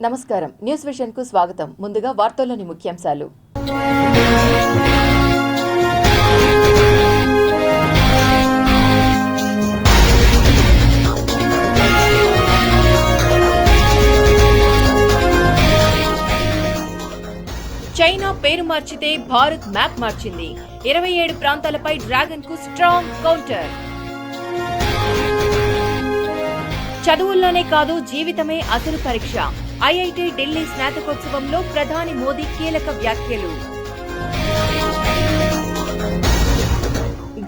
నమస్కారం news vision కు స్వాగతం. ముందుగా వార్తల్లోని ముఖ్యాంశాలు. చైనా పేరు మార్చితే భారత్ మ్యాప్ మార్చింది. 27 ప్రాంతాలపై డ్రాగన్ కు స్ట్రాంగ్ కౌంటర్. చదువుల్లోనే కాదు జీవితమే అసలు పరీక్ష. ఐఐటి ఢిల్లీ స్నాతకోత్సవంలో ప్రధాని మోదీ కీలక వ్యాఖ్యలు.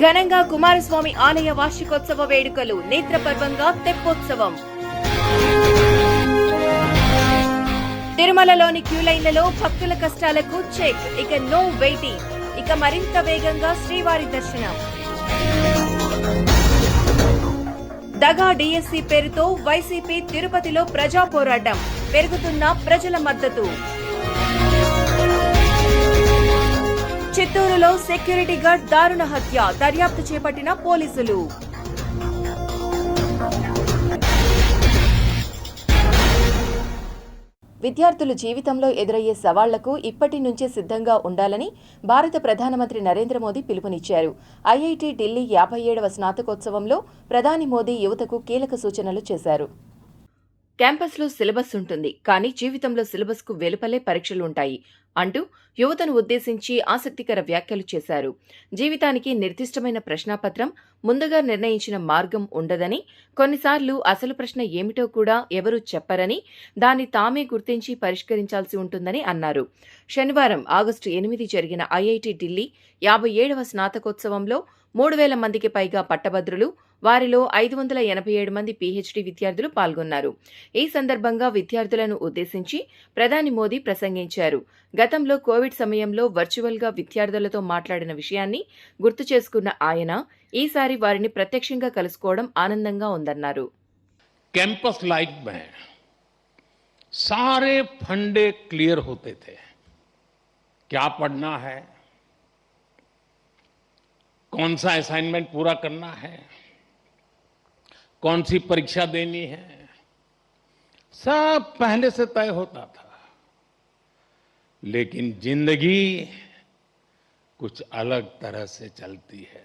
ఘనంగా కుమారస్వామి ఆలయ వార్షికోత్సవ వేడుకలు. నేత్రపర్వంగా తెప్పోత్సవం. తిరుమలలోని క్యూలైన్లలో భక్తుల కష్టాలకు చెక్. ఇక నో వెయిటింగ్. ఇక మరింత వేగంగా శ్రీవారి దర్శనం. దగా డిఎస్సి పేరుతో వైసీపీ తిరుపతిలో ప్రజా పోరాటం. పెరుగుతున్న ప్రజల మద్దతు. చిత్తూరులో సెక్యూరిటీ గార్డ్ దారుణ హత్య. దర్యాప్తు చేపట్టిన పోలీసులు. విద్యార్థులు జీవితంలో ఎదురయ్యే సవాళ్లకు ఇప్పటి నుంచే సిద్ధంగా ఉండాలని భారత ప్రధానమంత్రి నరేంద్ర మోదీ పిలుపునిచ్చారు. ఐఐటి ఢిల్లీ 57వ స్నాతకోత్సవంలో ప్రధాని మోదీ యువతకు కీలక సూచనలు చేశారు. క్యాంపస్లో సిలబస్ ఉంటుంది, కానీ జీవితంలో సిలబస్కు వెలుపలే పరీక్షలు ఉంటాయి అంటూ యువతను ఉద్దేశించి ఆసక్తికర వ్యాఖ్యలు చేశారు. జీవితానికి నిర్దిష్టమైన ప్రశ్నాపత్రం, ముందుగా నిర్ణయించిన మార్గం ఉండదని, కొన్నిసార్లు అసలు ప్రశ్న ఏమిటో కూడా ఎవరూ చెప్పరని, దాన్ని తామే గుర్తించి పరిష్కరించాల్సి ఉంటుందని అన్నారు. శనివారం ఆగస్టు 8 జరిగిన ఐఐటి ఢిల్లీ 57వ స్నాతకోత్సవంలో 3000 మందికి పైగా పట్టభద్రులు, వారిలో 587 మంది పీహెచ్డీ విద్యార్థులు పాల్గొన్నారు. ఈ సందర్భంగా విద్యార్థులను ఉద్దేశించి ప్రధాని మోదీ ప్రసంగించారు. గతంలో కోవిడ్ సమయంలో వర్చువల్గా విద్యార్థులతో మాట్లాడిన విషయాన్ని గుర్తు చేసుకున్న ఆయన ఈసారి వారిని ప్రత్యక్షంగా కలుసుకోవడం ఆనందంగా ఉందన్నారు. कैंपस लाइफ में सारे फंडे क्लियर होते थे. क्या पढ़ना है, कौन सा असाइनमेंट पूरा करना है, कौन सी परीक्षा देनी है, सब पहले से तय होता था. लेकिन जिंदगी कुछ अलग तरह से चलती है.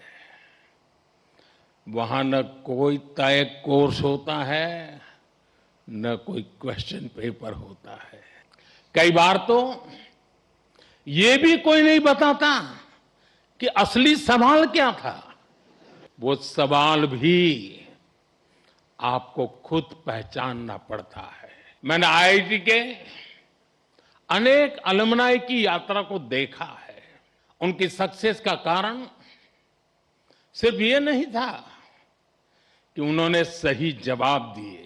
वहां न कोई तय कोर्स होता है, न कोई क्वेश्चन पेपर होता है. कई बार तो ये भी कोई नहीं बताता कि असली सवाल क्या था. वो सवाल भी आपको खुद पहचानना पड़ता है. मैंने आईआईटी के अनेक अलुमनाई की यात्रा को देखा है. उनकी सक्सेस का कारण सिर्फ ये नहीं था कि उन्होंने सही जवाब दिए.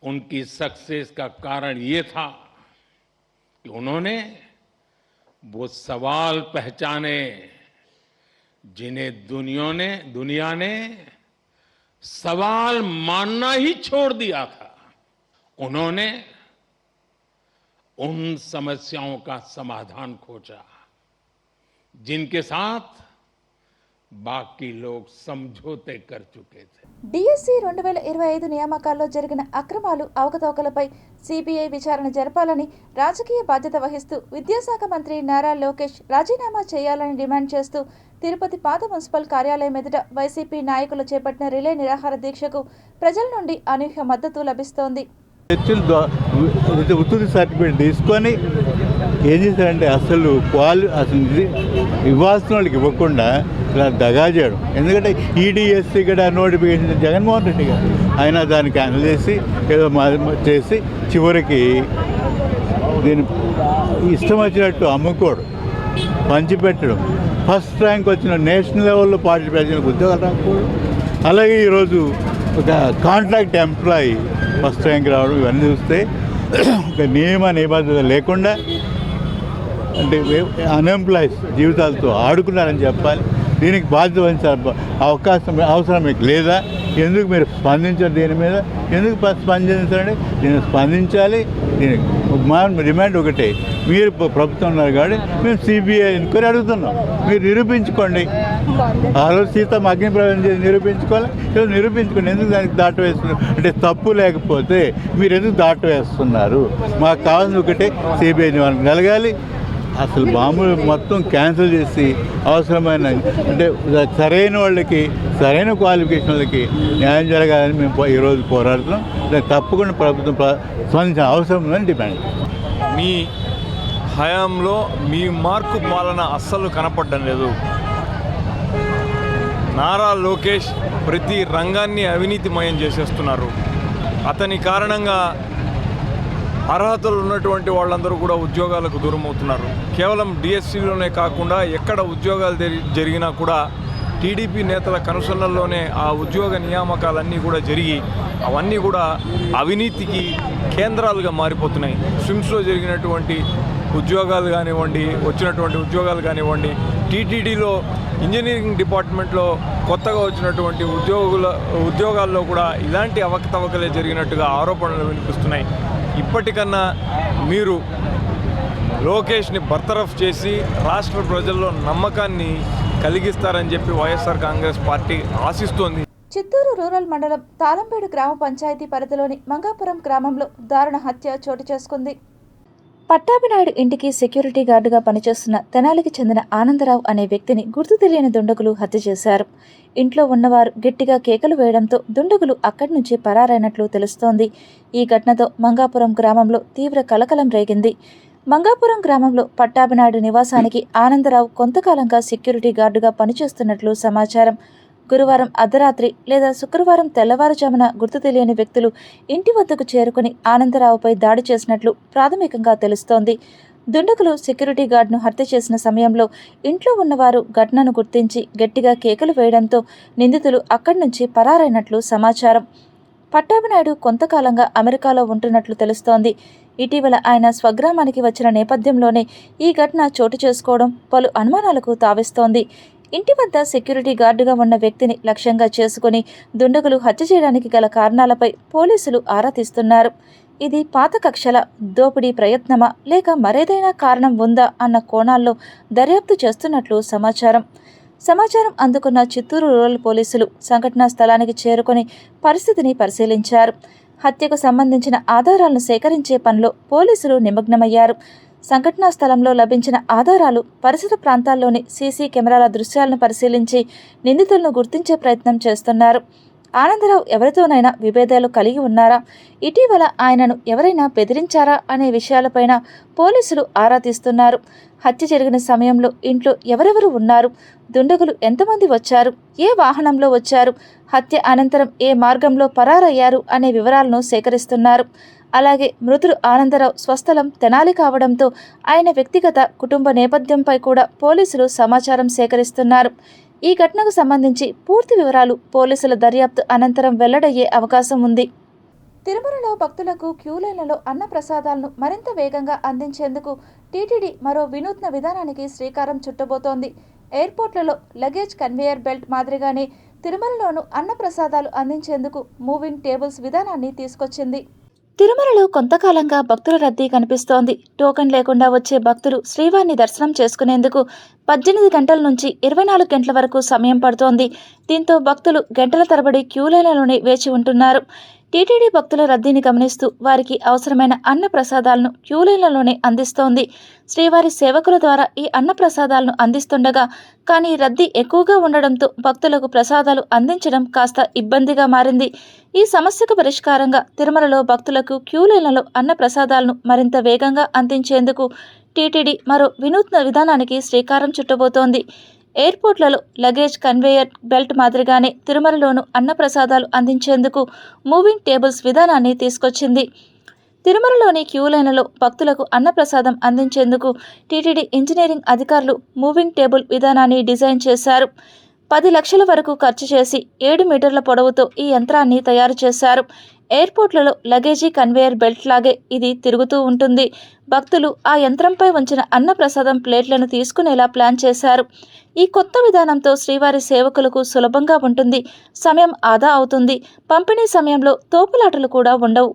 उनकी सक्सेस का कारण ये था कि उन्होंने वो सवाल पहचाने जिन्हें दुनिया ने सवाल मानना ही छोड़ दिया था. उन्होंने उन समस्याओं का समाधान खोजा जिनके साथ बाकी लोग समझौते कर चुके थे. డిఎస్సి 2025 నియామకాల్లో జరిగిన అక్రమాలు, అవకతవకలపై సిబిఐ విచారణ జరపాలని రాజకీయ బాధ్యత వహిస్తూ విద్యాశాఖ మంత్రి నారా లోకేష్ రాజీనామా చేయాలని డిమాండ్ చేస్తూ తిరుపతి పాత మున్సిపల్ కార్యాలయం ఎదుట వైసీపీ నాయకులు చేపట్టిన రిలే నిరాహార దీక్షకు ప్రజల నుండి అనూహ్య మద్దతు లభిస్తోంది. ఉత్తర సర్టిఫికేట్ తీసుకొని ఏం చేశారంటే అసలు ఇవ్వాల్సిన వాళ్ళకి ఇవ్వకుండా ఇలా దగా చేయడం. ఎందుకంటే ఈడిఎస్సి కూడా నోటిఫికేషన్ జగన్మోహన్ రెడ్డి గారు ఆయన దాన్ని క్యాన్సిల్ చేసి ఏదో చేసి చివరికి దీన్ని ఇష్టం వచ్చినట్టు అమ్ముకోవడం, పంచిపెట్టడం, ఫస్ట్ ర్యాంక్ వచ్చిన నేషనల్ లెవెల్లో పార్టిసిపేట్ చేసిన ఉద్యోగాలు రాకపోవడం, అలాగే ఈరోజు ఒక కాంట్రాక్ట్ ఎంప్లాయీ ఫస్ట్ ర్యాంక్ రావడం, ఇవన్నీ చూస్తే ఒక నియమ నిబంధన లేకుండా అంటే అన్ఎంప్లాయీస్ జీవితాలతో ఆడుకున్నారని చెప్పాలి. దీనికి బాధ్యత వహించాలి. అవసరం మీకు లేదా? ఎందుకు మీరు స్పందించారు? దీని మీద ఎందుకు స్పందించాలంటే దీన్ని స్పందించాలి. దీనికి మా డిమాండ్ ఒకటే, మీరు ప్రభుత్వం ఉన్నారు కాబట్టి మేము సిబిఐ ఎంక్వైరీ అడుగుతున్నాం. మీరు నిరూపించుకోండి. ఆ రోజు సీతమ్మ అగ్ని ప్రవేశం చేసి నిరూపించుకోవాలి. ఈరోజు నిరూపించుకోండి. ఎందుకు దానికి దాట వేస్తున్నారు అంటే తప్పు లేకపోతే మీరు ఎందుకు దాట వేస్తున్నారు? మాకు కావాల్సిన ఒకటే సిబిఐని వాళ్ళకి కలగాలి. అసలు మామూలు మొత్తం క్యాన్సిల్ చేసి అవసరమైన అంటే సరైన వాళ్ళకి సరైన క్వాలిఫికేషన్ వాళ్ళకి న్యాయం జరగాలని మేము ఈరోజు పోరాడుతున్నాం. దానికి తప్పకుండా ప్రభుత్వం స్పందించిన అవసరం ఉందని డిమాండ్. మీ హయాంలో మీ మార్కు పాలన అస్సలు కనపడడం లేదు. నారా లోకేష్ ప్రతి రంగాన్ని అవినీతిమయం చేసేస్తున్నారు. అతని కారణంగా అర్హతలు ఉన్నటువంటి వాళ్ళందరూ కూడా ఉద్యోగాలకు దూరం అవుతున్నారు. కేవలం డిఎస్సిలోనే కాకుండా ఎక్కడ ఉద్యోగాలు జరిగినా కూడా టీడీపీ నేతల కనుసన్నల్లోనే ఆ ఉద్యోగ నియామకాలన్నీ కూడా జరిగి అవన్నీ కూడా అవినీతికి కేంద్రాలుగా మారిపోతున్నాయి. స్విమ్స్లో జరిగినటువంటి ఉద్యోగాలు కానివ్వండి, వచ్చినటువంటి ఉద్యోగాలు కానివ్వండి, టీటీడీలో ఇంజనీరింగ్ డిపార్ట్మెంట్లో కొత్తగా వచ్చినటువంటి ఉద్యోగాల్లో కూడా ఇలాంటి అవకతవకలే జరిగినట్టుగా ఆరోపణలు వినిపిస్తున్నాయి. ఇప్పటికన్నా మీరు లోకేష్ని బర్తరఫ్ చేసి రాష్ట్ర ప్రజల్లో నమ్మకాన్ని కలిగిస్తారని చెప్పి వైఎస్ఆర్ కాంగ్రెస్ పార్టీ ఆశిస్తోంది. చిత్తూరు రూరల్ మండలం తాళంపేడు గ్రామ పంచాయతీ పరిధిలోని మంగాపురం గ్రామంలో దారుణ హత్య చోటు చేసుకుంది. పట్టాభినాయుడు ఇంటికి సెక్యూరిటీ గార్డుగా పనిచేస్తున్న తెనాలికి చెందిన ఆనందరావు అనే వ్యక్తిని గుర్తు తెలియని దుండగులు హత్య చేశారు. ఇంట్లో ఉన్నవారు గట్టిగా కేకలు వేయడంతో దుండగులు అక్కడి నుంచి పరారైనట్లు తెలుస్తోంది. ఈ ఘటనతో మంగాపురం గ్రామంలో తీవ్ర కలకలం రేగింది. మంగాపురం గ్రామంలో పట్టాభినాయుడు నివాసానికి ఆనందరావు కొంతకాలంగా సెక్యూరిటీ గార్డుగా పనిచేస్తున్నట్లు సమాచారం. గురువారం అర్ధరాత్రి లేదా శుక్రవారం తెల్లవారుజామున గుర్తు తెలియని వ్యక్తులు ఇంటి వద్దకు చేరుకుని ఆనందరావుపై దాడి చేసినట్లు ప్రాథమికంగా తెలుస్తోంది. దుండగులు సెక్యూరిటీ గార్డును హత్య చేసిన సమయంలో ఇంట్లో ఉన్నవారు ఘటనను గుర్తించి గట్టిగా కేకలు వేయడంతో నిందితులు అక్కడి నుంచి పరారైనట్లు సమాచారం. పట్టాభినాయుడు కొంతకాలంగా అమెరికాలో ఉంటున్నట్లు తెలుస్తోంది. ఇటీవల ఆయన స్వగ్రామానికి వచ్చిన నేపథ్యంలోనే ఈ ఘటన చోటు చేసుకోవడం పలు అనుమానాలకు తావిస్తోంది. ఇంటి వద్ద సెక్యూరిటీ గార్డుగా ఉన్న వ్యక్తిని లక్ష్యంగా చేసుకుని దుండగులు హత్య చేయడానికి గల కారణాలపై పోలీసులు ఆరా తీస్తున్నారు. ఇది పాత కక్షల దోపిడీ ప్రయత్నమా లేక మరేదైనా కారణం ఉందా అన్న కోణాల్లో దర్యాప్తు చేస్తున్నట్లు సమాచారం అందుకున్న చిత్తూరు రూరల్ పోలీసులు సంఘటనా స్థలానికి చేరుకొని పరిస్థితిని పరిశీలించారు. హత్యకు సంబంధించిన ఆధారాలను సేకరించే పనిలో పోలీసులు నిమగ్నమయ్యారు. సంఘటనా స్థలంలో లభించిన ఆధారాలు, పరిసర ప్రాంతాల్లోని సీసీ కెమెరాల దృశ్యాలను పరిశీలించి నిందితులను గుర్తించే ప్రయత్నం చేస్తున్నారు. ఆనందరావు ఎవరితోనైనా విభేదాలు కలిగి ఉన్నారా, ఇటీవల ఆయనను ఎవరైనా బెదిరించారా అనే విషయాలపైన పోలీసులు ఆరా తీస్తున్నారు. హత్య జరిగిన సమయంలో ఇంట్లో ఎవరెవరు ఉన్నారు, దుండగులు ఎంతమంది వచ్చారు, ఏ వాహనంలో వచ్చారు, హత్య అనంతరం ఏ మార్గంలో పరారయ్యారు అనే వివరాలను సేకరిస్తున్నారు. అలాగే మృతుడు ఆనందరావు స్వస్థలం తెనాలి కావడంతో ఆయన వ్యక్తిగత కుటుంబ నేపథ్యంపై కూడా పోలీసులు సమాచారం సేకరిస్తున్నారు. ఈ ఘటనకు సంబంధించి పూర్తి వివరాలు పోలీసుల దర్యాప్తు అనంతరం వెల్లడయ్యే అవకాశం ఉంది. తిరుమలలో భక్తులకు క్యూలైన్లలో అన్న ప్రసాదాలను మరింత వేగంగా అందించేందుకు టీటీడీ మరో వినూత్న విధానానికి శ్రీకారం చుట్టబోతోంది. ఎయిర్పోర్ట్లలో లగేజ్ కన్వేయర్ బెల్ట్ మాదిరిగానే తిరుమలలోనూ అన్న ప్రసాదాలు అందించేందుకు మూవింగ్ టేబుల్స్ విధానాన్ని తీసుకొచ్చింది. తిరుమలలో కొంతకాలంగా భక్తుల రద్దీ కనిపిస్తోంది. టోకెన్ లేకుండా వచ్చే భక్తులు శ్రీవారిని దర్శనం చేసుకునేందుకు 18 గంటల నుంచి 24 గంటల వరకు సమయం పడుతోంది. దీంతో భక్తులు గంటల తరబడి క్యూలైన్లలోనే వేచి ఉంటున్నారు. టీటీడీ భక్తుల రద్దీని గమనిస్తూ వారికి అవసరమైన అన్న ప్రసాదాలను క్యూలైన్లలోనే అందిస్తోంది. శ్రీవారి సేవకుల ద్వారా ఈ అన్న ప్రసాదాలను అందిస్తుండగా కానీ రద్దీ ఎక్కువగా ఉండడంతో భక్తులకు ప్రసాదాలు అందించడం కాస్త ఇబ్బందిగా మారింది. ఈ సమస్యకు పరిష్కారంగా తిరుమలలో భక్తులకు క్యూలైన్లలో అన్న ప్రసాదాలను మరింత వేగంగా అందించేందుకు టీటీడీ మరో వినూత్న విధానానికి శ్రీకారం చుట్టబోతోంది. ఎయిర్పోర్ట్లలో లగేజ్ కన్వేయర్ బెల్ట్ మాదిరిగానే తిరుమలలోనూ అన్నప్రసాదాలు అందించేందుకు మూవింగ్ టేబుల్స్ విధానాన్ని తీసుకొచ్చింది. తిరుమలలోని క్యూలైన్లలో భక్తులకు అన్నప్రసాదం అందించేందుకు టీటీడీ ఇంజనీరింగ్ అధికారులు మూవింగ్ టేబుల్ విధానాన్ని డిజైన్ చేశారు. 10 లక్షల వరకు ఖర్చు చేసి 7 మీటర్ల పొడవుతో ఈ యంత్రాన్ని తయారు చేశారు. ఎయిర్పోర్ట్లలో లగేజీ కన్వేయర్ బెల్ట్ లాగే ఇది తిరుగుతూ ఉంటుంది. భక్తులు ఆ యంత్రంపై ఉంచిన అన్నప్రసాదం ప్లేట్లను తీసుకునేలా ప్లాన్ చేశారు. ఈ కొత్త విధానంతో శ్రీవారి సేవకులకు సులభంగా ఉంటుంది, సమయం ఆదా అవుతుంది. పంపిణీ సమయంలో తోపులాటలు కూడా ఉండవు.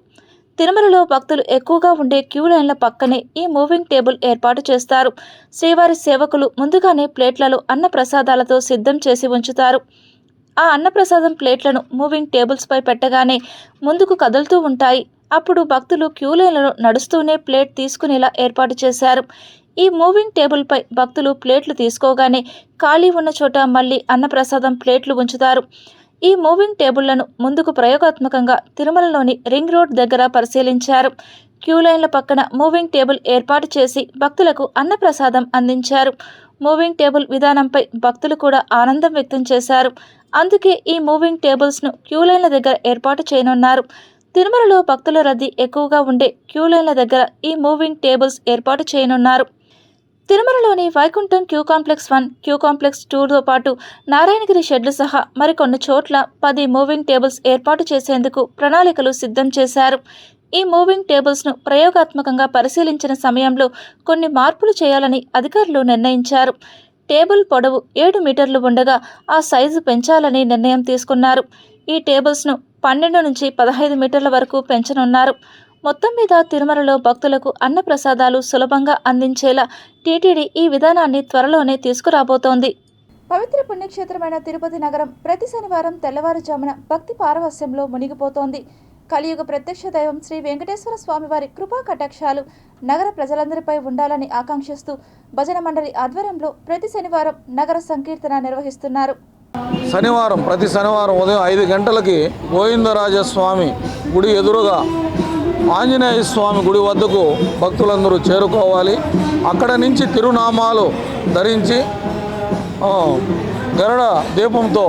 తిరుమలలో భక్తులు ఎక్కువగా ఉండే క్యూ లైన్ల పక్కనే ఈ మూవింగ్ టేబుల్ ఏర్పాటు చేస్తారు. శ్రీవారి సేవకులు ముందుగానే ప్లేట్లలో అన్న ప్రసాదాలతో సిద్ధం చేసి ఉంచుతారు. ఆ అన్నప్రసాదం ప్లేట్లను మూవింగ్ టేబుల్స్పై పెట్టగానే ముందుకు కదులుతూ ఉంటాయి. అప్పుడు భక్తులు క్యూ లైన్లలో నడుస్తూనే ప్లేట్ తీసుకునేలా ఏర్పాటు చేశారు. ఈ మూవింగ్ టేబుల్పై భక్తులు ప్లేట్లు తీసుకోగానే ఖాళీ ఉన్న చోట మళ్ళీ అన్నప్రసాదం ప్లేట్లు ఉంచుతారు. ఈ మూవింగ్ టేబుళ్లను ముందుకు ప్రయోగాత్మకంగా తిరుమలలోని రింగ్ రోడ్ దగ్గర పరిశీలించారు. క్యూ లైన్ల పక్కన మూవింగ్ టేబుల్ ఏర్పాటు చేసి భక్తులకు అన్నప్రసాదం అందించారు. మూవింగ్ టేబుల్ విధానంపై భక్తులు కూడా ఆనందం వ్యక్తం చేశారు. అందుకే ఈ మూవింగ్ టేబుల్స్ను క్యూ లైన్ల దగ్గర ఏర్పాటు చేయనున్నారు. తిరుమలలో భక్తుల రద్దీ ఎక్కువగా ఉండే క్యూ లైన్ల దగ్గర ఈ మూవింగ్ టేబుల్స్ ఏర్పాటు చేయనున్నారు. తిరుమలలోని Vaikuntham queue complex 1, queue complex 2తో పాటు నారాయణగిరి షెడ్లు సహా మరికొన్ని చోట్ల 10 మూవింగ్ టేబుల్స్ ఏర్పాటు చేసేందుకు ప్రణాళికలు సిద్ధం చేశారు. ఈ మూవింగ్ టేబుల్స్ను ప్రయోగాత్మకంగా పరిశీలించిన సమయంలో కొన్ని మార్పులు చేయాలని అధికారులు నిర్ణయించారు. టేబుల్ పొడవు 7 మీటర్లు ఉండగా ఆ సైజు పెంచాలని నిర్ణయం తీసుకున్నారు. ఈ టేబుల్స్ను 12 నుంచి 15 మీటర్ల వరకు పెంచనున్నారు. మొత్తం మీద తిరుమలలో భక్తులకు అన్నప్రసాదాలు సులభంగా అందించేలా టీటీడీ ఈ విధానాన్ని త్వరలోనే తీసుకురాబోతోంది. పవిత్ర పుణ్యక్షేత్రమైన తిరుపతి నగరం ప్రతి శనివారం తెల్లవారుజామున భక్తి పారవస్యంలో మునిగిపోతోంది. కలియుగ ప్రత్యక్ష దైవం శ్రీ వెంకటేశ్వర స్వామివారి కృపా కటాక్షాలు నగర ప్రజలందరిపై ఉండాలని ఆకాంక్షిస్తూ భజన మండలి ఆధ్వర్యంలో ప్రతి శనివారం నగర సంకీర్తన నిర్వహిస్తున్నారు. ప్రతి శనివారం ఉదయం 5 గంటలకి గోవిందరాజస్వామి గుడి ఎదురుగా ఆంజనేయ స్వామి గుడి వద్దకు భక్తులందరూ చేరుకోవాలి. అక్కడ నుంచి తిరునామాలు ధరించి గరుడ దీపంతో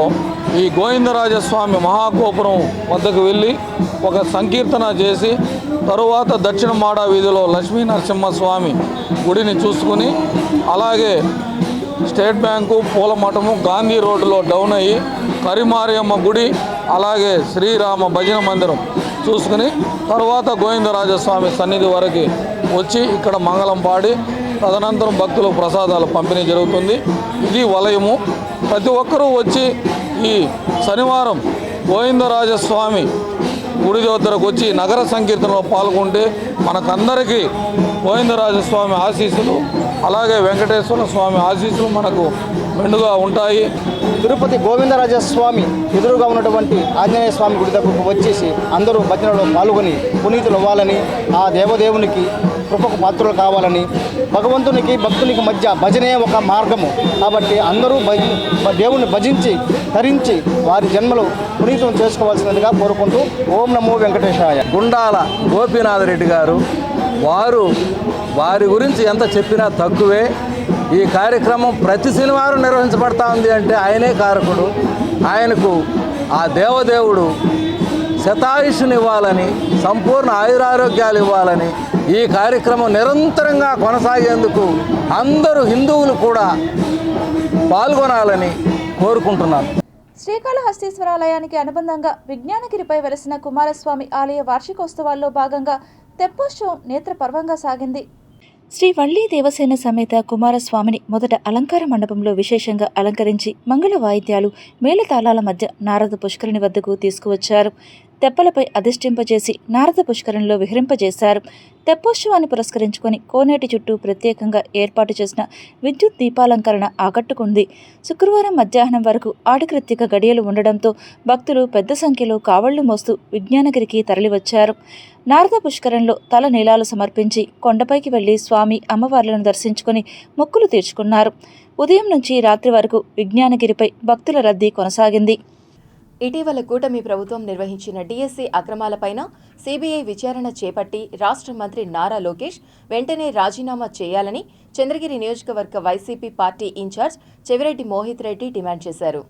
ఈ గోవిందరాజస్వామి మహాగోపురం వద్దకు వెళ్ళి ఒక సంకీర్తన చేసి తరువాత దక్షిణ మాడ వీధిలో లక్ష్మీ నరసింహస్వామి గుడిని చూసుకుని అలాగే స్టేట్ బ్యాంకు, పూలమఠము, గాంధీ రోడ్డులో డౌన్ అయ్యి కరిమారియమ్మ గుడి అలాగే శ్రీరామ భజన మందిరం చూసుకుని తర్వాత గోవిందరాజస్వామి సన్నిధి వరకు వచ్చి ఇక్కడ మంగళం పాడి తదనంతరం భక్తులకు ప్రసాదాలు పంపిణీ జరుగుతుంది. ఇది వలయము. ప్రతి ఒక్కరూ వచ్చి ఈ శనివారం గోవిందరాజస్వామి గుడి దగ్గరకు వచ్చి నగర సంకీర్తనలో పాల్గొంటే మనకందరికీ గోవిందరాజస్వామి ఆశీస్సులు అలాగే వెంకటేశ్వర స్వామి ఆశీస్సులు మనకు మెండుగా ఉంటాయి. తిరుపతి గోవిందరాజస్వామి ఎదురుగా ఉన్నటువంటి ఆంజనేయ స్వామి గుడి దగ్గరకు వచ్చేసి అందరూ భజనలో పాల్గొని పునీతులు అవ్వాలని, ఆ దేవదేవునికి కృపకు పాత్రలు కావాలని, భగవంతునికి భక్తునికి మధ్య భజనే ఒక మార్గము కాబట్టి అందరూ దేవుణ్ణి భజించి తరించి వారి జన్మలు పునీతం చేసుకోవాల్సినదిగా కోరుకుంటూ ఓం నమో వెంకటేశాయ. గుండాల గోపీనాథ్ రెడ్డి గారు వారి గురించి ఎంత చెప్పినా తక్కువే. ఈ కార్యక్రమం ప్రతి శనివారం నిర్వహించబడతా ఉంది అంటే ఆయనే కారకుడు. ఆయనకు ఆ దేవదేవుడు శతాయుష్నివ్వాలని, సంపూర్ణ ఆయురారోగ్యాలు ఇవ్వాలని, ఈ కార్యక్రమం నిరంతరంగా కొనసాగేందుకు అందరూ హిందువులు కూడా పాల్గొనాలని కోరుకుంటున్నాను. శ్రీకాళహస్తీశ్వరాలయానికి అనుబంధంగా విజ్ఞానగిరిపై వెలసిన కుమారస్వామి ఆలయ వార్షికోత్సవాల్లో భాగంగా తెప్పోత్సవం నేత్రపర్వంగా సాగింది. శ్రీ వల్లి దేవసేన సమేత కుమారస్వామిని మొదట అలంకార మండపంలో విశేషంగా అలంకరించి మంగళ వాయిద్యాలు, మేళతాళాల మధ్య నారద పుష్కరిణి వద్దకు తీసుకువచ్చారు. తెప్పలపై అధిష్ఠింపజేసి నారద పుష్కరిణిలో విహరింపజేశారు. తెప్పోత్సవాన్ని పురస్కరించుకొని కోనేటి చుట్టూ ప్రత్యేకంగా ఏర్పాటు చేసిన విద్యుత్ దీపాలంకరణ ఆకట్టుకుంది. శుక్రవారం మధ్యాహ్నం వరకు ఆడికృత్తిక గడియలు ఉండడంతో భక్తులు పెద్ద సంఖ్యలో కావళ్లు మోస్తూ విజ్ఞానగిరికి తరలివచ్చారు. నారద పుష్కరంలో తల నీలాలు సమర్పించి కొండపైకి వెళ్లి స్వామి అమ్మవార్లను దర్శించుకుని మొక్కులు తీర్చుకున్నారు. ఉదయం నుంచి రాత్రి వరకు విజ్ఞానగిరిపై భక్తుల రద్దీ కొనసాగింది. ఇటీవల కూటమి ప్రభుత్వం నిర్వహించిన డీఎస్సీ అక్రమాలపైన సీబీఐ విచారణ చేపట్టి రాష్ట్ర మంత్రి నారా లోకేష్ వెంటనే రాజీనామా చేయాలని చంద్రగిరి నియోజకవర్గ YCP party incharge Chevireddy Mohith Reddy demand చేశారు.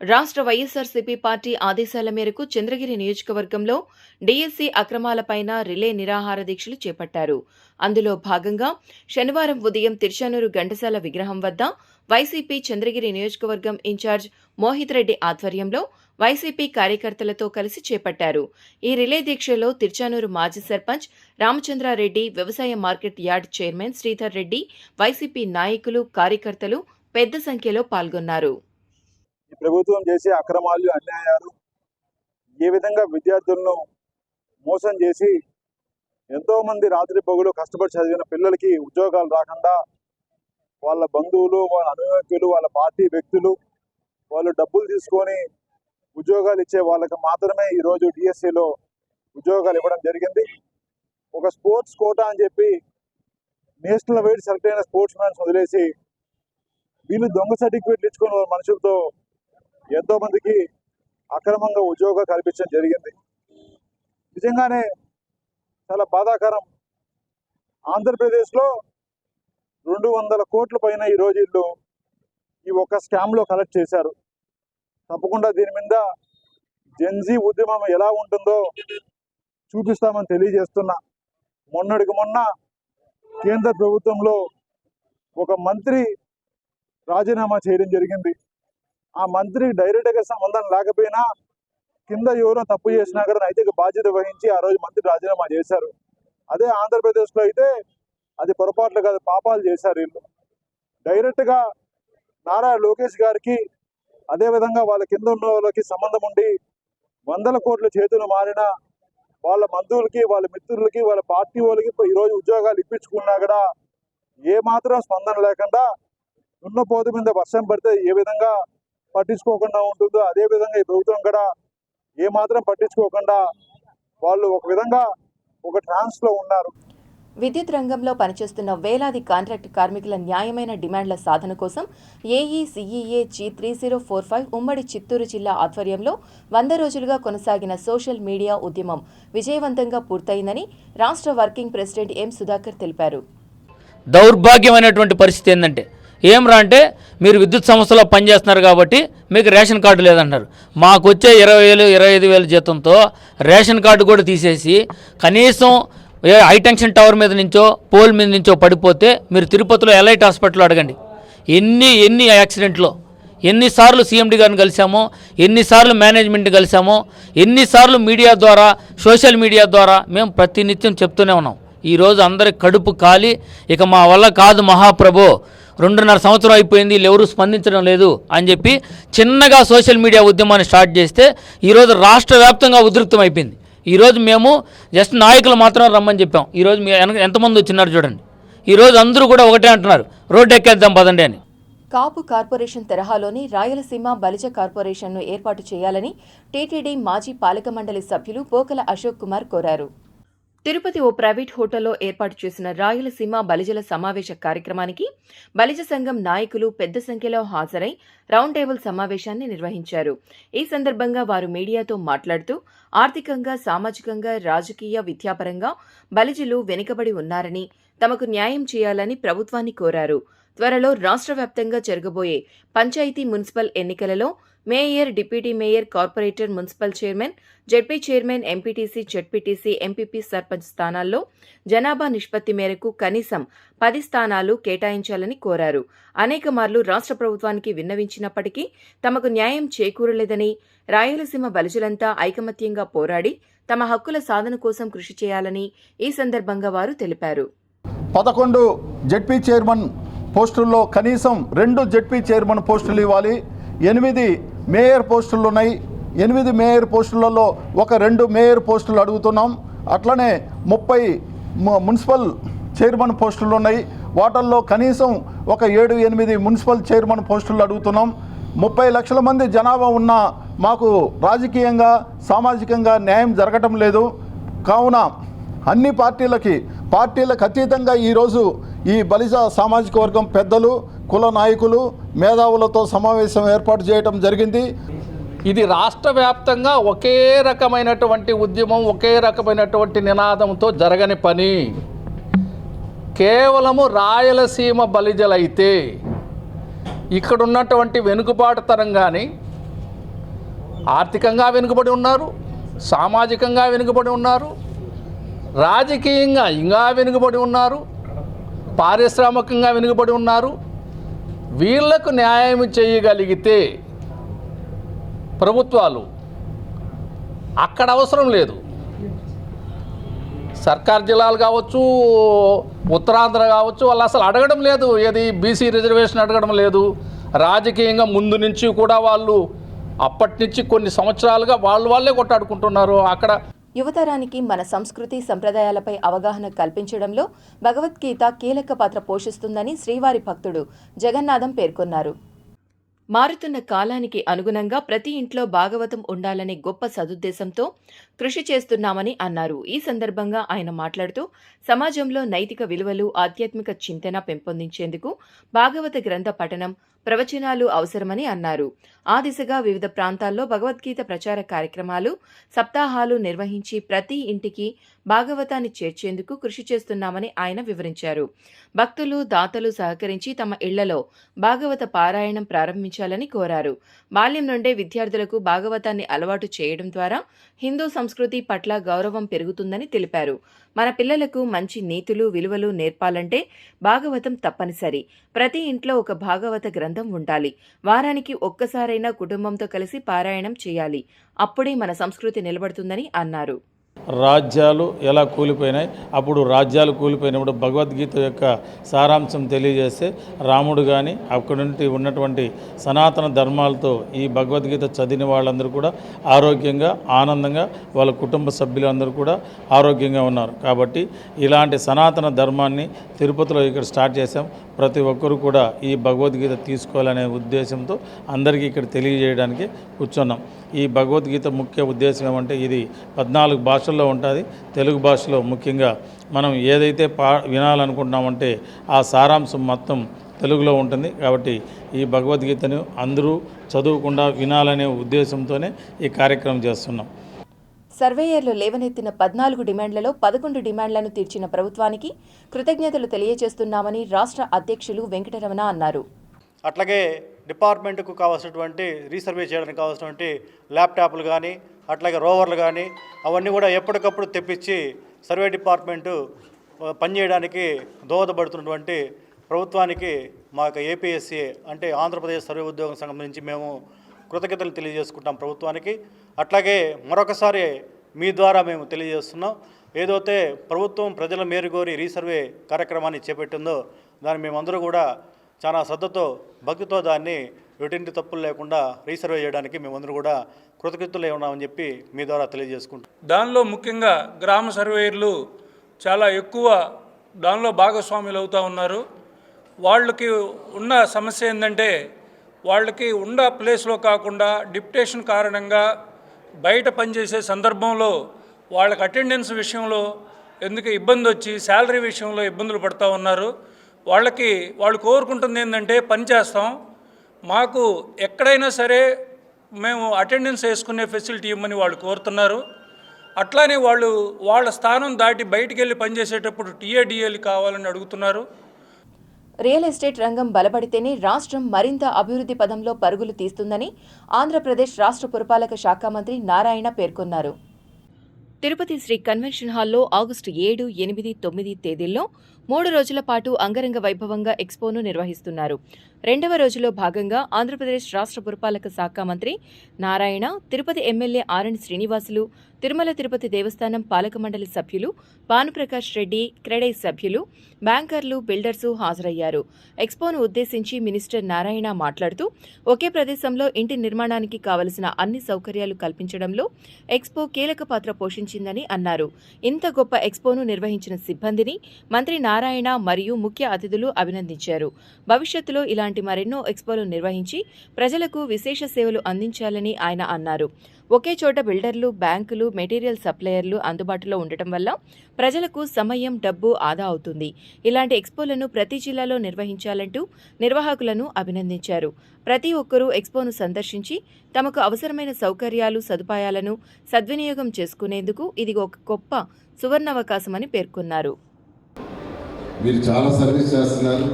రాష్ట్ర వైఎస్ఆర్సీపీ పార్టీ ఆదేశాల మేరకు చంద్రగిరి నియోజకవర్గంలో డీఎస్సీ అక్రమాలపైన రిలే నిరాహార దీక్షలు చేపట్టారు. అందులో భాగంగా శనివారం ఉదయం తిరుచానూరు ఘంటసాల విగ్రహం వద్ద వైసీపీ చంద్రగిరి నియోజకవర్గం ఇన్ఛార్జ్ మోహిత్ రెడ్డి ఆధ్వర్యంలో వైసీపీ కార్యకర్తలతో కలిసి చేపట్టారు. ఈ రిలే దీక్షలో తిరుచానూరు మాజీ సర్పంచ్ రామచంద్రారెడ్డి, వ్యవసాయ market yard chairman Sridhar Reddy, YCP నాయకులు, కార్యకర్తలు పెద్ద సంఖ్యలో పాల్గొన్నారు. ప్రభుత్వం చేసే అక్రమాలు, అన్యాయాలు, ఏ విధంగా విద్యార్థులను మోసం చేసి ఎంతోమంది రాత్రి పగులు కష్టపడి చదివిన పిల్లలకి ఉద్యోగాలు రాకుండా వాళ్ళ బంధువులు, వాళ్ళ అనుయాయులు, వాళ్ళ పార్టీ వ్యక్తులు వాళ్ళు డబ్బులు తీసుకొని ఉద్యోగాలు ఇచ్చే వాళ్ళకి మాత్రమే ఈరోజు డిఎస్సిలో ఉద్యోగాలు ఇవ్వడం జరిగింది. ఒక స్పోర్ట్స్ కోటా అని చెప్పి నేషనల్ వైడ్ సెలెక్ట్ అయిన స్పోర్ట్స్ మ్యాన్స్ వదిలేసి వీళ్ళు దొంగ సర్టిఫికేట్లు ఇచ్చుకున్న మనుషులతో ఎంతో మందికి అక్రమంగా ఉద్యోగాలు కల్పించడం జరిగింది. నిజంగానే చాలా బాధాకరం. ఆంధ్రప్రదేశ్లో 200 కోట్ల పైన ఈ రోజు వీళ్ళు ఈ ఒక్క స్కామ్లో కలెక్ట్ చేశారు. తప్పకుండా దీని మీద జెన్జీ ఉద్యమం ఎలా ఉంటుందో చూపిస్తామని తెలియజేస్తున్నా. మొన్నటికి మొన్న కేంద్ర ప్రభుత్వంలో ఒక మంత్రి రాజీనామా చేయడం జరిగింది. ఆ మంత్రికి డైరెక్ట్గా సంబంధం లేకపోయినా కింద ఎవరో తప్పు చేసినా కూడా నైతిక బాధ్యత వహించి ఆ రోజు మంత్రి రాజీనామా చేశారు. అదే ఆంధ్రప్రదేశ్లో అయితే అది పొరపాట్లు కాదు, పాపాలు చేశారు వీళ్ళు. డైరెక్ట్గా నారా లోకేష్ గారికి అదేవిధంగా వాళ్ళ కింద ఉన్న వాళ్ళకి సంబంధం ఉండి 100 కోట్ల చేతులు మారిన వాళ్ళ బంధువులకి, వాళ్ళ మిత్రులకి, వాళ్ళ పార్టీ వాళ్ళకి ఈరోజు ఉద్యోగాలు ఇప్పించుకున్నా కూడా ఏమాత్రం స్పందన లేకుండా దున్నపోతు మీద వర్షం పడితే ఏ విధంగా పట్టించుకోకుండా ఉంటుందో అదే విధంగా ఈ ప్రభుత్వం కూడా ఏమాత్రం పట్టించుకోకుండా వాళ్ళు ఒక విధంగా ఒక ట్రాన్స్లో ఉన్నారు. విద్యుత్ రంగంలో పనిచేస్తున్న వేలాది కాంట్రాక్టు కార్మికుల న్యాయమైన డిమాండ్ల సాధన కోసం ఏఈసీఈఏ G3045 ఉమ్మడి చిత్తూరు జిల్లా ఆధ్వర్యంలో 100 రోజులుగా కొనసాగిన సోషల్ మీడియా ఉద్యమం విజయవంతంగా పూర్తయిందని రాష్ట్ర వర్కింగ్ ప్రెసిడెంట్ ఎం సుధాకర్ తెలిపారు. దౌర్భాగ్యమైనటువంటి పరిస్థితి ఏంటంటే ఏమ్రా అంటే మీరు విద్యుత్ సంస్థలో పనిచేస్తున్నారు కాబట్టి మీకు రేషన్ కార్డు లేదంటారు. మాకు వచ్చే 20,000 25,000 జీతంతో రేషన్ కార్డు కూడా తీసేసి కనీసం హైటెన్షన్ టవర్ మీద నుంచో పోల్ మీద నుంచో పడిపోతే మీరు తిరుపతిలో ఎలైట్ హాస్పిటల్లో అడగండి. ఎన్ని యాక్సిడెంట్లో ఎన్నిసార్లు సీఎండీ గారిని కలిసామో, ఎన్నిసార్లు మేనేజ్మెంట్ కలిసామో, ఎన్నిసార్లు మీడియా ద్వారా సోషల్ మీడియా ద్వారా మేము ప్రతినిత్యం చెప్తూనే ఉన్నాం. ఈరోజు అందరికి కడుపు కాలి ఇక మా వల్ల కాదు మహాప్రభు, 2.5 సంవత్సరం అయిపోయింది, వీళ్ళు ఎవరూ స్పందించడం లేదు అని చెప్పి చిన్నగా సోషల్ మీడియా ఉద్యమాన్ని స్టార్ట్ చేస్తే ఈరోజు రాష్ట్ర వ్యాప్తంగా ఉధృతం అయిపోయింది. ఈరోజు మేము జస్ట్ నాయకులు మాత్రం రమ్మని చెప్పాం. ఈరోజు మీ ఎంతమంది వచ్చినారు చూడండి. ఈరోజు అందరూ కూడా ఒకటే అంటున్నారు, రోడ్డు ఎక్కేద్దాం పదండి అని. కాపు కార్పొరేషన్ తరహాలోని రాయలసీమ బలిజ కార్పొరేషన్ను ఏర్పాటు చేయాలని టీటీడీ మాజీ పాలక మండలి సభ్యులు పోకల అశోక్ కుమార్ కోరారు. తిరుపతి ఓ ప్రైవేట్ హోటల్లో ఏర్పాటు చేసిన రాయలసీమ బలిజల సమావేశ కార్యక్రమానికి బలిజ సంఘం నాయకులు పెద్ద సంఖ్యలో హాజరై రౌండ్ టేబుల్ సమావేశాన్ని నిర్వహించారు. ఈ సందర్భంగా వారు మీడియాతో మాట్లాడుతూ ఆర్థికంగా, సామాజికంగా, రాజకీయ, విద్యాపరంగా బలిజలు వెనుకబడి ఉన్నారని, తమకు న్యాయం చేయాలని ప్రభుత్వాన్ని కోరారు. త్వరలో రాష్ట్ర వ్యాప్తంగా జరగబోయే పంచాయతీ, మున్సిపల్ ఎన్నికలలో mayor, deputy mayor, corporator, municipal chairman, ZP chairman, MPTC, ZPTC, MPP, sarpanch స్థానాల్లో జనాభా నిష్పత్తి మేరకు కనీసం 10 స్థానాలు కేటాయించాలని కోరారు. అనేక మార్లు రాష్ట్ర ప్రభుత్వానికి విన్నవించినప్పటికీ తమకు న్యాయం చేకూరలేదని, రాయలసీమ బలిజలంతా ఐకమత్యంగా పోరాడి తమ హక్కుల సాధన కోసం కృషి చేయాలని ఈ సందర్భంగా వారు తెలిపారు. 11 జెడ్పీ చైర్మన్ పోస్టుల్లో కనీసం 2 జెడ్పీ చైర్మన్ పోస్టులు ఇవ్వాలి. 8 మేయర్ పోస్టులు ఉన్నాయి. 8 మేయర్ పోస్టులలో ఒక 2 మేయర్ పోస్టులు అడుగుతున్నాం. అట్లనే 30 మున్సిపల్ చైర్మన్ పోస్టులు ఉన్నాయి. వాటిల్లో కనీసం ఒక 7-8 మున్సిపల్ చైర్మన్ పోస్టులు అడుగుతున్నాం. 30 లక్షల మంది జనాభా ఉన్న మాకు రాజకీయంగా, సామాజికంగా న్యాయం జరగటం లేదు. కావున అన్ని పార్టీలకు అతీతంగా ఈరోజు ఈ బలిజ సామాజిక వర్గం పెద్దలు, కుల నాయకులు, మేధావులతో సమావేశం ఏర్పాటు చేయడం జరిగింది. ఇది రాష్ట్ర వ్యాప్తంగా ఒకే రకమైనటువంటి ఉద్యమం, ఒకే రకమైనటువంటి నినాదంతో జరగని పని. కేవలము రాయలసీమ బలిజలైతే ఇక్కడ ఉన్నటువంటి వెనుకబాటుతనం కానీ, ఆర్థికంగా వెనుకబడి ఉన్నారు, సామాజికంగా వెనుకబడి ఉన్నారు, రాజకీయంగా ఇంకా వెనుకబడి ఉన్నారు, పారిశ్రామికంగా వెనుకబడి ఉన్నారు. వీళ్లకు న్యాయం చేయగలిగితే ప్రభుత్వాలు అక్కడ అవసరం లేదు. సర్కార్ జిల్లాలు కావచ్చు, ఉత్తరాంధ్ర కావచ్చు, వాళ్ళు అసలు అడగడం లేదు. ఏది బీసీ రిజర్వేషన్ అడగడం లేదు. రాజకీయంగా ముందు నుంచి కూడా వాళ్ళు అప్పటి నుంచి కొన్ని సంవత్సరాలుగా వాళ్ళే కొట్టాడుకుంటున్నారు. అక్కడ యువతరానికి మన సంస్కృతి సంప్రదాయాలపై అవగాహన కల్పించడంలో భగవద్గీత కీలక పాత్ర పోషిస్తుందని శ్రీవారి భక్తుడు జగన్నాథం పేర్కొన్నారు. మారుతున్న కాలానికి అనుగుణంగా ప్రతి ఇంట్లో భాగవతం ఉండాలనే గొప్ప సదుద్దేశంతో కృషి చేస్తున్నామని అన్నారు. ఈ సందర్భంగా ఆయన మాట్లాడుతూ సమాజంలో నైతిక విలువలు, ఆధ్యాత్మిక చింతన పెంపొందించేందుకు భాగవత గ్రంథ పఠనం, ప్రవచనాలు అవసరమని అన్నారు. ఆ దిశగా వివిధ ప్రాంతాల్లో భగవద్గీత ప్రచార కార్యక్రమాలు, సప్తాహాలు నిర్వహించి ప్రతి ఇంటికి భాగవతాన్ని చేర్చేందుకు కృషి చేస్తున్నామని ఆయన వివరించారు. భక్తులు, దాతలు సహకరించి తమ ఇళ్లలో భాగవత పారాయణం ప్రారంభించాలని కోరారు. బాల్యం నుండే విద్యార్థులకు భాగవతాన్ని అలవాటు చేయడం ద్వారా హిందూ సంస్కృతి పట్ల గౌరవం పెరుగుతుందని తెలిపారు. మన పిల్లలకు మంచి నీతులు, విలువలు నేర్పాలంటే భాగవతం తప్పనిసరి. ప్రతి ఇంట్లో ఒక భాగవత గ్రంథం ఉండాలి. వారానికి ఒక్కసారైనా కుటుంబంతో కలిసి పారాయణం చేయాలి. అప్పుడే మన సంస్కృతి నిలబడుతుందని అన్నారు. రాజ్యాలు ఎలా కూలిపోయినాయి, అప్పుడు రాజ్యాలు కూలిపోయినప్పుడు భగవద్గీత యొక్క సారాంశం తెలియజేస్తే రాముడు కానీ అక్కడి నుండి ఉన్నటువంటి సనాతన ధర్మాలతో ఈ భగవద్గీత చదివిన వాళ్ళందరూ కూడా ఆరోగ్యంగా, ఆనందంగా, వాళ్ళ కుటుంబ సభ్యులందరూ కూడా ఆరోగ్యంగా ఉన్నారు. కాబట్టి ఇలాంటి సనాతన ధర్మాన్ని తిరుపతిలో ఇక్కడ స్టార్ట్ చేశాం. ప్రతి ఒక్కరూ కూడా ఈ భగవద్గీత తీసుకోవాలనే ఉద్దేశంతో అందరికీ ఇక్కడ తెలియజేయడానికి కూర్చున్నాం. ఈ భగవద్గీత ముఖ్య ఉద్దేశం ఏమంటే ఇది 14 భాషల్లో ఉంటుంది. తెలుగు భాషలో ముఖ్యంగా మనం ఏదైతే వినాలనుకుంటున్నామంటే ఆ సారాంశం మొత్తం తెలుగులో ఉంటుంది. కాబట్టి ఈ భగవద్గీతను అందరూ చదువుకుండా వినాలనే ఉద్దేశంతోనే ఈ కార్యక్రమం చేస్తున్నాం. సర్వేయర్లు లేవనెత్తిన 14 డిమాండ్లలో 11 డిమాండ్లను తీర్చిన ప్రభుత్వానికి కృతజ్ఞతలు తెలియజేస్తున్నామని రాష్ట్ర అధ్యక్షులు వెంకటరమణ అన్నారు. అట్లాగే డిపార్ట్మెంట్కు కావాల్సినటువంటి రీసర్వే చేయడానికి కావాల్సినటువంటి ల్యాప్టాప్లు కానీ, అట్లాగే రోవర్లు కానీ అవన్నీ కూడా ఎప్పటికప్పుడు తెప్పించి సర్వే డిపార్ట్మెంటు పనిచేయడానికి దోహదపడుతున్నటువంటి ప్రభుత్వానికి మా యొక్క ఏపీఎస్సీ అంటే ఆంధ్రప్రదేశ్ సర్వే ఉద్యోగం సంఘం నుంచి మేము కృతజ్ఞతలు తెలియజేసుకుంటాం ప్రభుత్వానికి. అట్లాగే మరొకసారి మీ ద్వారా మేము తెలియజేస్తున్నాం, ఏదైతే ప్రభుత్వం ప్రజల మేరుగోరి రీసర్వే కార్యక్రమాన్ని చేపట్టిందో దాన్ని మేమందరూ కూడా చాలా శ్రద్ధతో, భక్తితో దాన్ని ఎటువంటి తప్పులు లేకుండా రీసర్వే చేయడానికి మేమందరూ కూడా కృతజ్ఞతలు ఉన్నామని చెప్పి మీ ద్వారా తెలియజేసుకుంటాం. దానిలో ముఖ్యంగా గ్రామ సర్వేయర్లు చాలా ఎక్కువ దానిలో భాగస్వాములు అవుతూ ఉన్నారు. వాళ్ళకి ఉన్న సమస్య ఏంటంటే వాళ్ళకి ఉన్న ప్లేస్లో కాకుండా డిప్యుటేషన్ కారణంగా బయట పనిచేసే సందర్భంలో వాళ్ళకి అటెండెన్స్ విషయంలో ఎందుకు ఇబ్బంది వచ్చి శాలరీ విషయంలో ఇబ్బందులు పడుతూ ఉన్నారు. వాళ్ళు కోరుకుంటుంది ఏంటంటే పని చేస్తాం, మాకు ఎక్కడైనా సరే మేము అటెండెన్స్ వేసుకునే ఫెసిలిటీ ఇవ్వమని వాళ్ళు కోరుతున్నారు. అట్లానే వాళ్ళ స్థానం దాటి బయటికి వెళ్ళి పనిచేసేటప్పుడు టీఏడిఏలు కావాలని అడుగుతున్నారు. రియల్ ఎస్టేట్ రంగం బలపడితేనే రాష్ట్రం మరింత అభివృద్ధి పదంలో పరుగులు తీస్తుందని ఆంధ్రప్రదేశ్ రాష్ట్ర పురపాలక శాఖ మంత్రి నారాయణ పేర్కొన్నారు. తిరుపతి శ్రీ కన్వెన్షన్ హాల్లో ఆగస్టు 7, 8, 9 తేదీల్లో 3 రోజుల పాటు అంగరంగ వైభవంగా ఎక్స్పోను నిర్వహిస్తున్నారు. 2వ రోజులో భాగంగా ఆంధ్రప్రదేశ్ రాష్ట్ర పురపాలక శాఖ మంత్రి నారాయణ, తిరుపతి ఎమ్మెల్యే ఆరణి శ్రీనివాసులు, తిరుమల తిరుపతి దేవస్థానం పాలక మండలి సభ్యులు, భానుప్రకాష్ రెడ్డి, క్రెడై సభ్యులు, బ్యాంకర్లు, బిల్డర్సు హాజరయ్యారు. ఎక్స్పోను ఉద్దేశించి మినిస్టర్ నారాయణ మాట్లాడుతూ ఒకే ప్రదేశంలో ఇంటి నిర్మాణానికి కావలసిన అన్ని సౌకర్యాలు కల్పించడంలో ఎక్స్పో కీలక పాత్ర పోషించిందని అన్నారు. ఇంత గొప్ప ఎక్స్పోను నిర్వహించిన సిబ్బందిని మంత్రి నారాయణ మరియు ముఖ్య అతిథులు అభినందించారు. భవిష్యత్తులో ఇలాంటి మరెన్నో ఎక్స్పోలు నిర్వహించి ప్రజలకు విశేష సేవలు అందించాలని ఆయన అన్నారు. ఒకే చోట బిల్డర్లు, బ్యాంకులు, మెటీరియల్ సప్లయర్లు అందుబాటులో ఉండటం వల్ల ప్రజలకు సమయం, డబ్బు ఆదా అవుతుంది. ఇలాంటి ఎక్స్పోలను ప్రతి జిల్లాలో నిర్వహించాలంటూ నిర్వాహకులను అభినందించారు. ప్రతి ఒక్కరూ ఎక్స్పోను సందర్శించి తమకు అవసరమైన సౌకర్యాలు, సదుపాయాలను సద్వినియోగం చేసుకునేందుకు ఇది ఒక గొప్ప సువర్ణావకాశమని పేర్కొన్నారు. మీరు చాలా సర్వీస్ చేస్తున్నారు,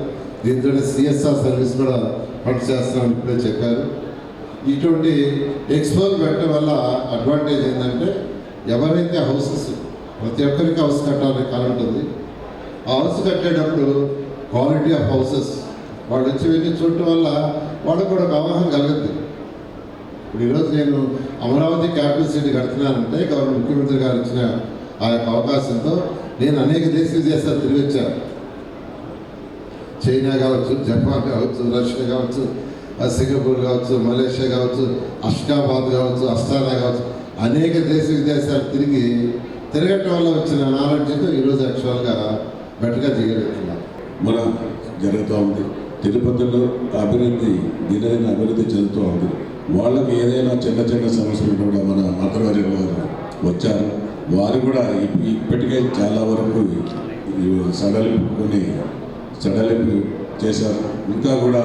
దీంతో సిఎస్ఆర్ సర్వీస్ కూడా ఫండ్ చేస్తున్నాం ఇప్పుడే చెప్పారు. ఇటువంటి ఎక్స్పోలు పెట్టడం వల్ల అడ్వాంటేజ్ ఏంటంటే ఎవరైతే హౌసెస్ ప్రతి ఒక్కరికి హౌస్ కట్టాలని కల ఉంటుంది. ఆ హౌస్ కట్టేటప్పుడు క్వాలిటీ ఆఫ్ హౌసెస్ వాళ్ళు వచ్చి వెళ్ళి చూడటం వల్ల వాళ్ళకు కూడా అవగాహన కలుగుతుంది. ఇప్పుడు ఈరోజు నేను అమరావతి క్యాపిటల్ సిటీ కడుతున్నానంటే గవర్నమెంట్ ముఖ్యమంత్రి గారు ఇచ్చిన ఆ యొక్క అవకాశంతో నేను అనేక దేశాలు తిరిగి వచ్చాను. చైనా కావచ్చు, జపాన్ కావచ్చు, రష్యా కావచ్చు, సింగపూర్ కావచ్చు, మలేషియా కావచ్చు, అష్టాబాద్ కావచ్చు, అస్తానా కావచ్చు, అనేక దేశ విదేశాలు తిరగటం వల్ల వచ్చిన నాలెడ్జ్తో ఈరోజు యాక్చువల్గా బెటర్గా చేయగలుగుతున్నాం. మన జరుగుతూ ఉంది. తిరుపతిలో అభివృద్ధి దినదిన అభివృద్ధి చెందుతూ ఉంది. వాళ్ళకి ఏదైనా చిన్న చిన్న సమస్యలు కూడా మన మంత్రివర్గ గారు వచ్చారు. వారు కూడా ఇప్పటికే చాలా వరకు సడలింపు చేశారు. ఇంకా కూడా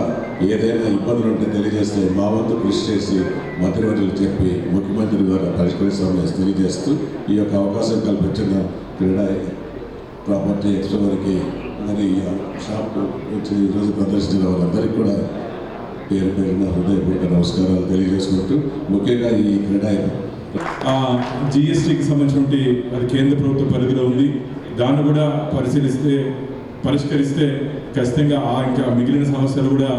ఏదైనా ఇబ్బందులు ఉంటే తెలియజేస్తే మా వంతు కృషి చేసి మంత్రివర్యులు చెప్పి ముఖ్యమంత్రి ద్వారా పరిష్కరిస్తామని తెలియజేస్తూ ఈ యొక్క అవకాశం కల్పించిన క్రీడా ప్రాపర్టీ ఎక్స్పో వారికి మరి షాప్ వచ్చి ఈరోజు ప్రదర్శించిన వారందరికీ కూడా పేరు పేరున హృదయపూర్వక నమస్కారాలు తెలియజేసుకుంటూ ముఖ్యంగా ఈ క్రీడా జిఎస్టీకి సంబంధించినటువంటి అది కేంద్ర ప్రభుత్వ పరిధిలో ఉంది. దాన్ని కూడా పరిష్కరిస్తే ఖచ్చితంగా ఇంకా మిగిలిన సమస్యలు కూడా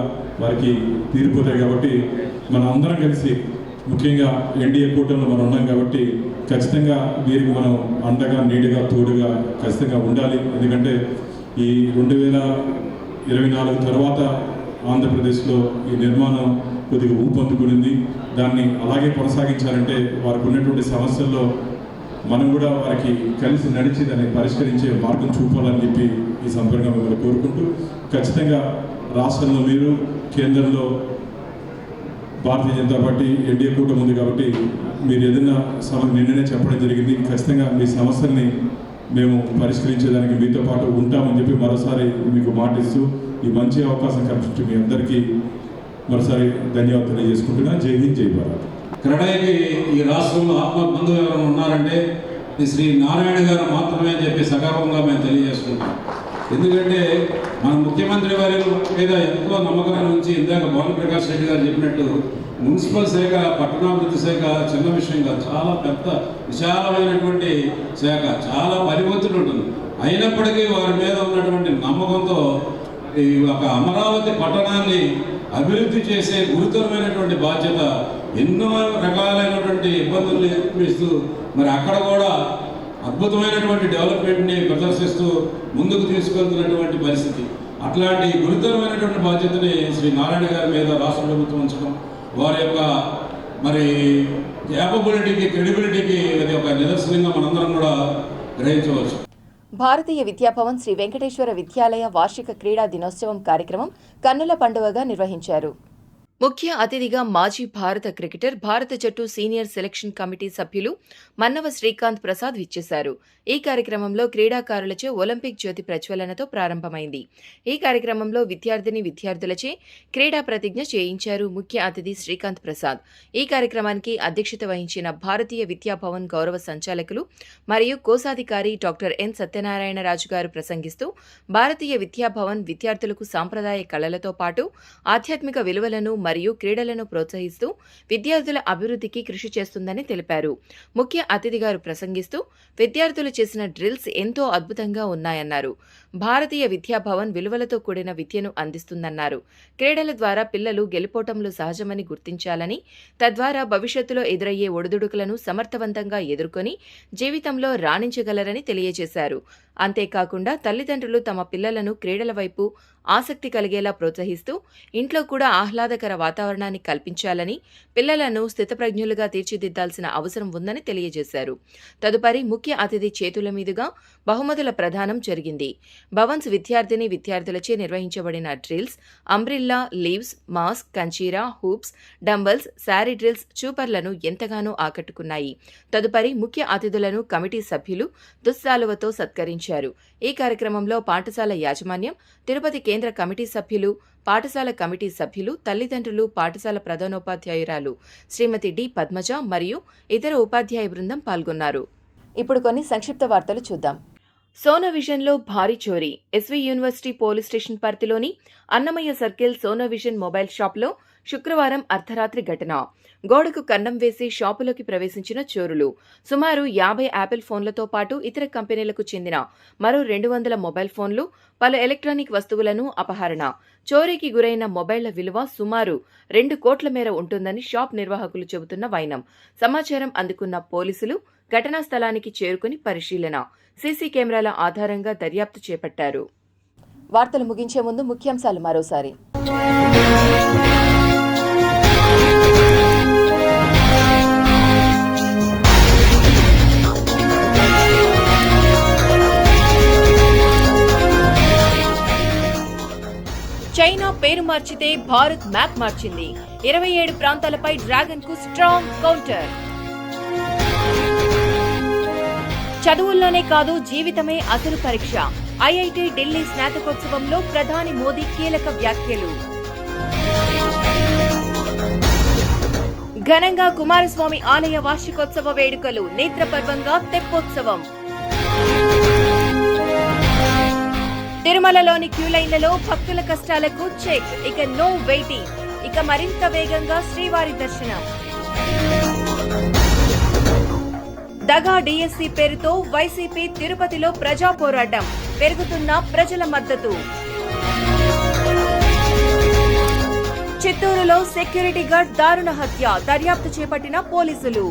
వారికి తీరిపోతాయి. కాబట్టి మనం అందరం కలిసి ముఖ్యంగా ఎన్డీఏ కూటమిలో మనం ఉన్నాం కాబట్టి ఖచ్చితంగా వీరికి మనం అండగా నీడగా తోడుగా ఖచ్చితంగా ఉండాలి. ఎందుకంటే ఈ 2024 తర్వాత ఆంధ్రప్రదేశ్లో ఈ నిర్మాణం కొద్దిగా ఊపందుకునింది. దాన్ని అలాగే కొనసాగించాలంటే వారికి ఉన్నటువంటి సమస్యల్లో మనం కూడా వారికి కలిసి నడిచి దాన్ని పరిష్కరించే మార్గం చూపాలని చెప్పి ఈ సందర్భంగా మిమ్మల్ని కోరుకుంటూ, ఖచ్చితంగా రాష్ట్రంలో మీరు, కేంద్రంలో భారతీయ జనతా పార్టీ ఎన్డీఏ కూటమి ఉంది కాబట్టి మీరు ఏదైనా నిన్ననే చెప్పడం జరిగింది. ఖచ్చితంగా మీ సమస్యల్ని మేము పరిష్కరించేదానికి మీతో పాటు ఉంటామని చెప్పి మరోసారి మీకు మాటిస్తూ ఈ మంచి అవకాశం కల్పించి మీ అందరికీ మరోసారి ధన్యవాదాలు తెలియజేసుకుంటున్నా. జై హింద్, జై భారత్. క్రీడకి ఈ రాష్ట్రంలో ఆత్మబంధువు ఎవరైనా ఉన్నారంటే శ్రీ నారాయణ గారు మాత్రమే అని చెప్పి సగర్వంగా మేము తెలియజేసుకుంటాం. ఎందుకంటే మన ముఖ్యమంత్రి వారి మీద ఎంతో నమ్మకాన్ని ఉంచి ఇందాక భానుప్రకాష్ రెడ్డి గారు చెప్పినట్టు మున్సిపల్ శాఖ, పట్టణాభివృద్ధి శాఖ చిన్న విషయంగా చాలా పెద్ద విశాలమైనటువంటి శాఖ, చాలా పరివర్తన ఉంటుంది. అయినప్పటికీ వారి మీద ఉన్నటువంటి నమ్మకంతో ఈ ఒక అమరావతి పట్టణాన్ని అభివృద్ధి చేసే గురుతరమైనటువంటి బాధ్యత, ఎన్నో రకాలైనటువంటి ఇబ్బందులు ఎదుర్కొంటూ మరి అక్కడ కూడా అద్భుతమైనటువంటి డెవలప్మెంట్ని ప్రదర్శిస్తూ ముందుకు తీసుకెళ్తున్నటువంటి పరిస్థితి. అట్లాంటి గురుతరమైనటువంటి బాధ్యతని శ్రీ నారాయణ గారి మీద రాష్ట్ర ప్రభుత్వం ఉంచడం, వారి యొక్క మరి క్యాపబిలిటీకి, క్రెడిబిలిటీకి అది ఒక నిదర్శనంగా మనందరం కూడా గ్రహించవచ్చు. భారతీయ విద్యాభవన్ శ్రీ వెంకటేశ్వర విద్యాలయ వార్షిక క్రీడా దినోత్సవం కార్యక్రమం కన్నుల పండుగగా నిర్వహించారు. ముఖ్య అతిథిగా మాజీ భారత క్రికెటర్, భారత జట్టు సీనియర్ సెలక్షన్ కమిటీ సభ్యులు మన్నవ శ్రీకాంత్ ప్రసాద్ విచ్చేశారు. ఈ కార్యక్రమంలో క్రీడాకారులచే ఒలింపిక్ జ్యోతి ప్రజ్వలనతో ప్రారంభమైంది. ఈ కార్యక్రమంలో విద్యార్థులచే క్రీడా ప్రతిజ్ఞ చేయించారు ముఖ్య అతిథి శ్రీకాంత్ ప్రసాద్. ఈ కార్యక్రమానికి అధ్యక్షత వహించిన భారతీయ విద్యాభవన్ గౌరవ సంచాలకులు మరియు కోశాధికారి డాక్టర్ ఎన్ సత్యనారాయణరాజు గారు ప్రసంగిస్తూ, భారతీయ విద్యాభవన్ విద్యార్థులకు సాంప్రదాయ కళలతో పాటు ఆధ్యాత్మిక విలువలను మరియు క్రీడలను ప్రోత్సహిస్తూ విద్యార్థుల అభివృద్ధికి కృషి చేస్తుందని తెలిపారు. ముఖ్య అతిథి గారు ప్రసంగిస్తూ, విద్యార్థులు చేసిన డ్రిల్స్ ఎంతో అద్భుతంగా ఉన్నాయన్నారు. భారతీయ విద్యాభవన్ విలువలతో కూడిన విద్యను అందిస్తుందన్నారు. క్రీడల ద్వారా పిల్లలు గెలుపోటములు సహజమని గుర్తించాలని, తద్వారా భవిష్యత్తులో ఎదురయ్యే ఒడిదుడుకులను సమర్థవంతంగా ఎదుర్కొని జీవితంలో రాణించగలరని తెలియజేశారు. అంతేకాకుండా తల్లిదండ్రులు తమ పిల్లలను క్రీడల వైపు ఆసక్తి కలిగేలా ప్రోత్సహిస్తూ ఇంట్లో కూడా ఆహ్లాదకర వాతావరణాన్ని కల్పించాలని, పిల్లలను స్థితప్రజ్ఞులుగా తీర్చిదిద్దాల్సిన అవసరం ఉందని తెలియజేశారు. తదుపరి ముఖ్య అతిథి చేతుల మీదుగా బహుమతుల ప్రదానం జరిగింది. భవన్స్ విద్యార్థులచే నిర్వహించబడిన డ్రిల్స్, అంబ్రిల్లా, లీవ్స్, మాస్క్, కంచీరా, హూప్స్, డంబల్స్, శారీ డ్రిల్స్ చూపర్లను ఎంతగానో ఆకట్టుకున్నాయి. తదుపరి ముఖ్య అతిథులను కమిటీ సభ్యులు దుస్సాలువతో సత్కరించారు. ఈ కార్యక్రమంలో పాఠశాల యాజమాన్యం, తిరుపతి కేంద్ర కమిటీ సభ్యులు, పాఠశాల కమిటీ సభ్యులు, తల్లిదండ్రులు, పాఠశాల ప్రధానోపాధ్యాయురాలు శ్రీమతి డి పద్మజ మరియు ఇతర ఉపాధ్యాయ బృందం పాల్గొన్నారు. ఇప్పుడు కొన్ని సంక్షిప్త వార్తలు చూద్దాం. సోనోవిజన్లో భారీ చోరీ. ఎస్వి యూనివర్సిటీ పోలీస్ స్టేషన్ పరిధిలోని అన్నమయ్య సర్కిల్ సోనోవిజన్ మొబైల్ షాప్లో శుక్రవారం అర్ధరాత్రి ఘటన. గోడకు కన్నం వేసి షాపులోకి ప్రవేశించిన చోరులు సుమారు 50 యాపిల్ ఫోన్లతో పాటు ఇతర కంపెనీలకు చెందిన మరో 200 మొబైల్ ఫోన్లు, పలు ఎలక్ట్రానిక్ వస్తువులను అపహరణ. చోరీకి గురైన మొబైళ్ల విలువ సుమారు 2 కోట్ల మేర ఉంటుందని షాప్ నిర్వాహకులు చెబుతున్న వైనం. సమాచారం అందుకున్న పోలీసులు ఘటనా స్థలానికి చేరుకుని పరిశీలన, సీసీ కెమెరాల ఆధారంగా దర్యాప్తు చేపట్టారు. వార్తలు ముగించే ముందు ముఖ్యాంశాలు మరోసారి. పేరు మార్చితే భారత్ మ్యాప్ మార్చింది. 27 ప్రాంతాలపై డ్రాగన్ కు స్ట్రాంగ్ కౌంటర్. చదువుల్లోనే కాదు, జీవితమే అసలు పరీక్ష. ఐఐటి ఢిల్లీ స్నాతకోత్సవంలో ప్రధాని మోదీ కీలక వ్యాఖ్యలు. ఘనంగా కుమారస్వామి ఆలయ వార్షికోత్సవ వేడుకలు. నేత్రపర్వంగా తెప్పోత్సవం. తిరుమలలోని క్యూలైన్లలో భక్తుల కష్టాలకు చెక్. ఇక నో వెయిటింగ్. ఇక మరింత వేగంగా శ్రీవారి దర్శనం. దగా డిఎస్సి పేరుతో వైసీపీ తిరుపతిలో ప్రజా పోరాటం. పెరుగుతున్న ప్రజల మద్దతు. చిత్తూరులో సెక్యూరిటీ గార్డ్ దారుణ హత్య. దర్యాప్తు చేపట్టిన పోలీసులు.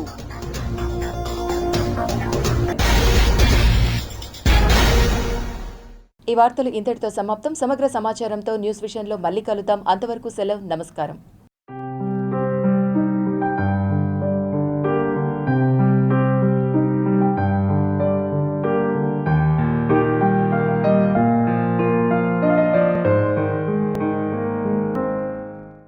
ఈ వార్తలు ఇంతటితో సమాప్తం. సమగ్ర సమాచారంతో న్యూస్ విషయంలో మళ్ళీ కలుద్దాం. అంతవరకు సెలవు. నమస్కారం.